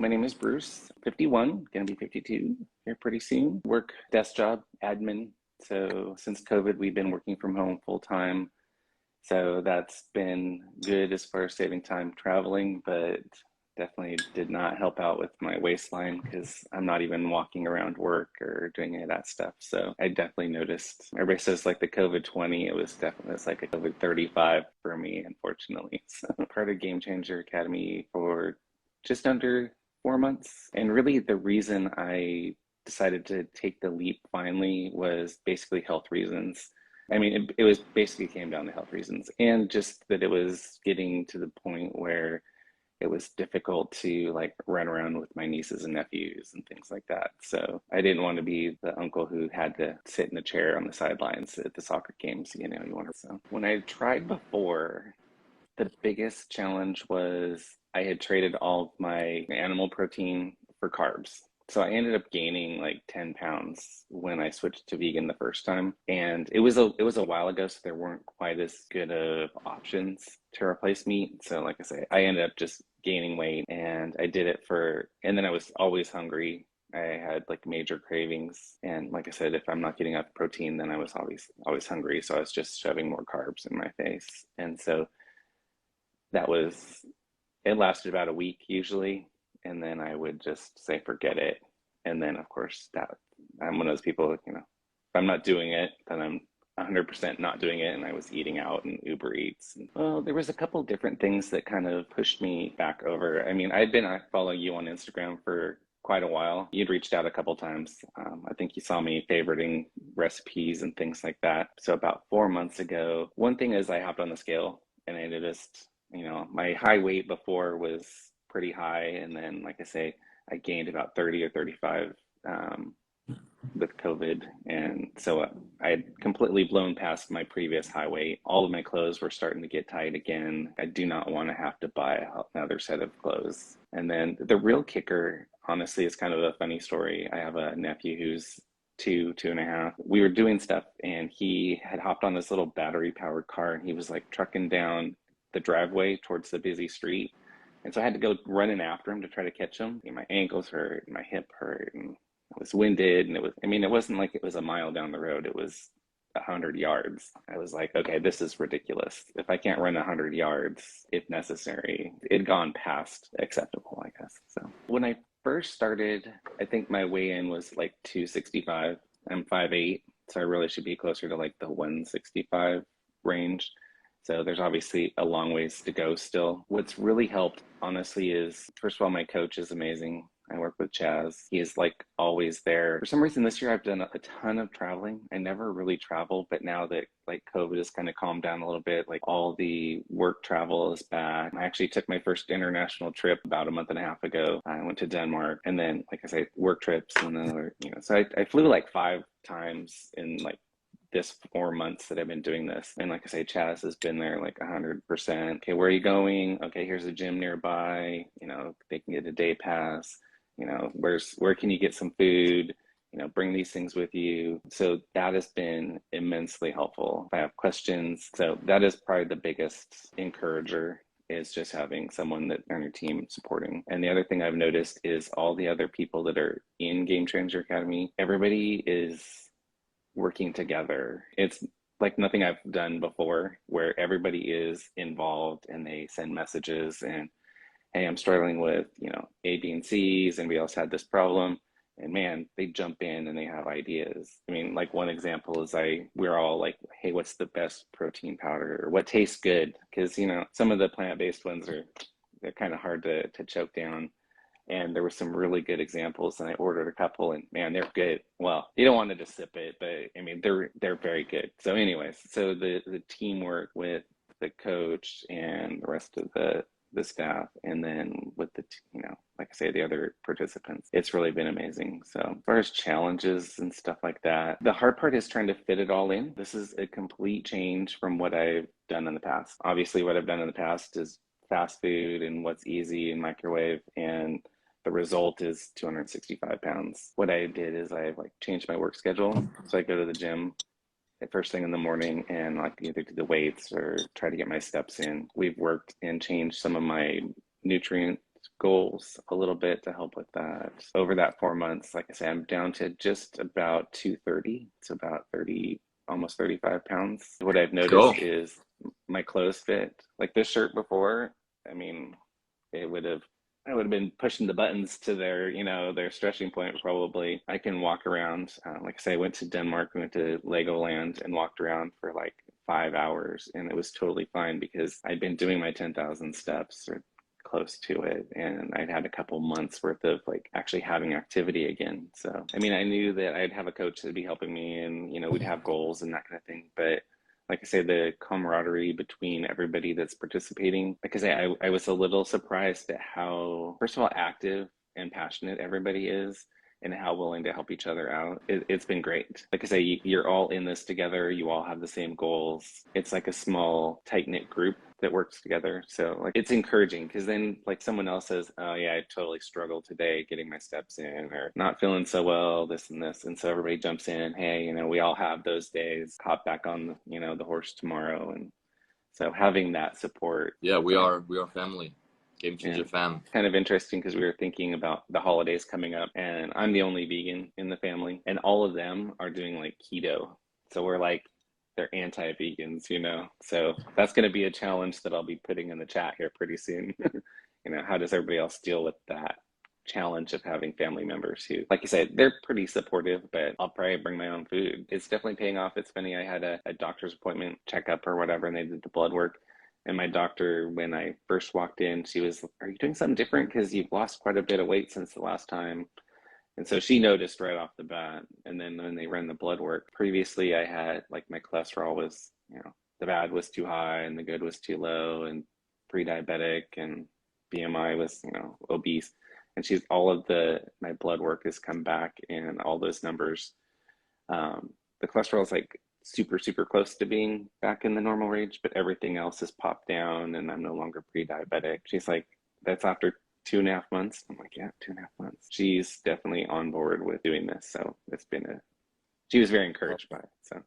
My name is Bruce, 51, gonna be 52 here pretty soon. Work desk job, admin. So since COVID, we've been working from home full time. So that's been good as far as saving time traveling, but definitely did not help out with my waistline because I'm not even walking around work or doing any of that stuff. So I definitely noticed. Everybody says like the COVID 20, it's like a COVID 35 for me, unfortunately. So part of Game Changer Academy for just under 4 months. And really the reason I decided to take the leap finally was basically health reasons. I mean, it was basically came down to health reasons and just that it was getting to the point where it was difficult to like run around with my nieces and nephews and things like that. So I didn't want to be the uncle who had to sit in the chair on the sidelines at the soccer games, you want to. So when I tried before, the biggest challenge was I had traded all of my animal protein for carbs. So I ended up gaining like 10 pounds when I switched to vegan the first time. And it was a while ago, so there weren't quite as good of options to replace meat. So like I say, I ended up just gaining weight and I did it and then I was always hungry. I had like major cravings. And like I said, if I'm not getting enough protein, then I was always hungry. So I was just shoving more carbs in my face. And so it lasted about a week usually, and then I would just say forget it. And then of course that I'm one of those people, if I'm not doing it, then I'm 100% not doing it. And I was eating out and Uber Eats. Well, there was a couple different things that kind of pushed me back over. I mean, I follow you on Instagram for quite a while. You'd reached out a couple times. I think you saw me favoriting recipes and things like that. So about 4 months ago, one thing is I hopped on the scale and I noticed, my high weight before was pretty high. And then, like I say, I gained about 30 or 35 with COVID. And so I had completely blown past my previous high weight. All of my clothes were starting to get tight again. I do not want to have to buy another set of clothes. And then the real kicker, honestly, is kind of a funny story. I have a nephew who's 2.5. We were doing stuff and he had hopped on this little battery powered car and he was like trucking down the driveway towards the busy street. And so I had to go running after him to try to catch him. And my ankles hurt, and my hip hurt, and I was winded. And it wasn't like it was a mile down the road. It was 100 yards. I was like, okay, this is ridiculous. If I can't run 100 yards, if necessary, it'd gone past acceptable, I guess. So when I first started, I think my weigh-in was like 265. I'm 5'8", so I really should be closer to like the 165 range. So there's obviously a long ways to go still. What's really helped, honestly, is first of all, my coach is amazing. I work with Chaz. He is like always there. For some reason this year I've done a ton of traveling. I never really travel, but now that like COVID has kind of calmed down a little bit, like all the work travel is back. I actually took my first international trip about a month and a half ago. I went to Denmark and then, like I say, work trips and then, so I flew like 5 times in like this 4 months that I've been doing this. And like I say, Chaz has been there like 100%. Okay, where are you going? Okay, here's a gym nearby. They can get a day pass. Where can you get some food? Bring these things with you. So that has been immensely helpful. If I have questions, so that is probably the biggest encourager, is just having someone that on your team supporting. And the other thing I've noticed is all the other people that are in Game Changer Academy, everybody is working together. It's like nothing I've done before, where everybody is involved and they send messages and, hey, I'm struggling with, A, B, and C's, and we else had this problem. And man, they jump in and they have ideas. I mean, like one example is we're all like, hey, what's the best protein powder, or what tastes good? Because, some of the plant-based ones they're kind of hard to choke down. And there were some really good examples, and I ordered a couple, and man, they're good. Well, you don't want to just sip it, but I mean, they're very good. So anyways, so the teamwork with the coach and the rest of the staff, and then with like I say, the other participants, it's really been amazing. So as far as challenges and stuff like that, the hard part is trying to fit it all in. This is a complete change from what I've done in the past. Obviously, what I've done in the past is fast food and what's easy in microwave, and the result is 265 pounds. What I did is I like changed my work schedule. So I go to the gym at first thing in the morning and like either do the weights or try to get my steps in. We've worked and changed some of my nutrient goals a little bit to help with that. Over that 4 months, like I say, I'm down to just about 230. It's about 30, almost 35 pounds. What I've Cool. noticed is my clothes fit. Like this shirt before, I mean, it would have I would have been pushing the buttons to their, their stretching point probably. I can walk around. Like I say, I went to Denmark, we went to Legoland and walked around for like 5 hours, and it was totally fine because I'd been doing my 10,000 steps or close to it, and I'd had a couple months worth of like actually having activity again. So, I mean, I knew that I'd have a coach that'd be helping me, and we'd have goals and that kind of thing, but like I say, the camaraderie between everybody that's participating. Because I was a little surprised at how, first of all, active and passionate everybody is and how willing to help each other out. It's been great. Like I say, you're all in this together. You all have the same goals. It's like a small, tight-knit group that works together. So like it's encouraging because then like someone else says, oh yeah, I totally struggled today getting my steps in or not feeling so well, this and this. And so everybody jumps in, hey, we all have those days, hop back on, the horse tomorrow. And so having that support, Yeah, we uh, are we are family. Game yeah, changer fam. kind of interesting because we were thinking about the holidays coming up and I'm the only vegan in the family and all of them are doing like keto. So we're like, they're anti-vegans. So that's going to be a challenge that I'll be putting in the chat here pretty soon. How does everybody else deal with that challenge of having family members who, like you said, they're pretty supportive, but I'll probably bring my own food. It's definitely paying off. It's funny, I had a doctor's appointment checkup or whatever, and they did the blood work. And my doctor, when I first walked in, she was, are you doing something different? Because you've lost quite a bit of weight since the last time. And so she noticed right off the bat. And then when they ran the blood work, previously I had like my cholesterol was, the bad was too high and the good was too low and pre-diabetic and BMI was, obese. And she's all of my blood work has come back and all those numbers. The cholesterol is like super, super close to being back in the normal range, but everything else has popped down and I'm no longer pre-diabetic. She's like, that's after 2.5 months. I'm like, yeah, 2.5 months. She's definitely on board with doing this. So she was very encouraged by it. So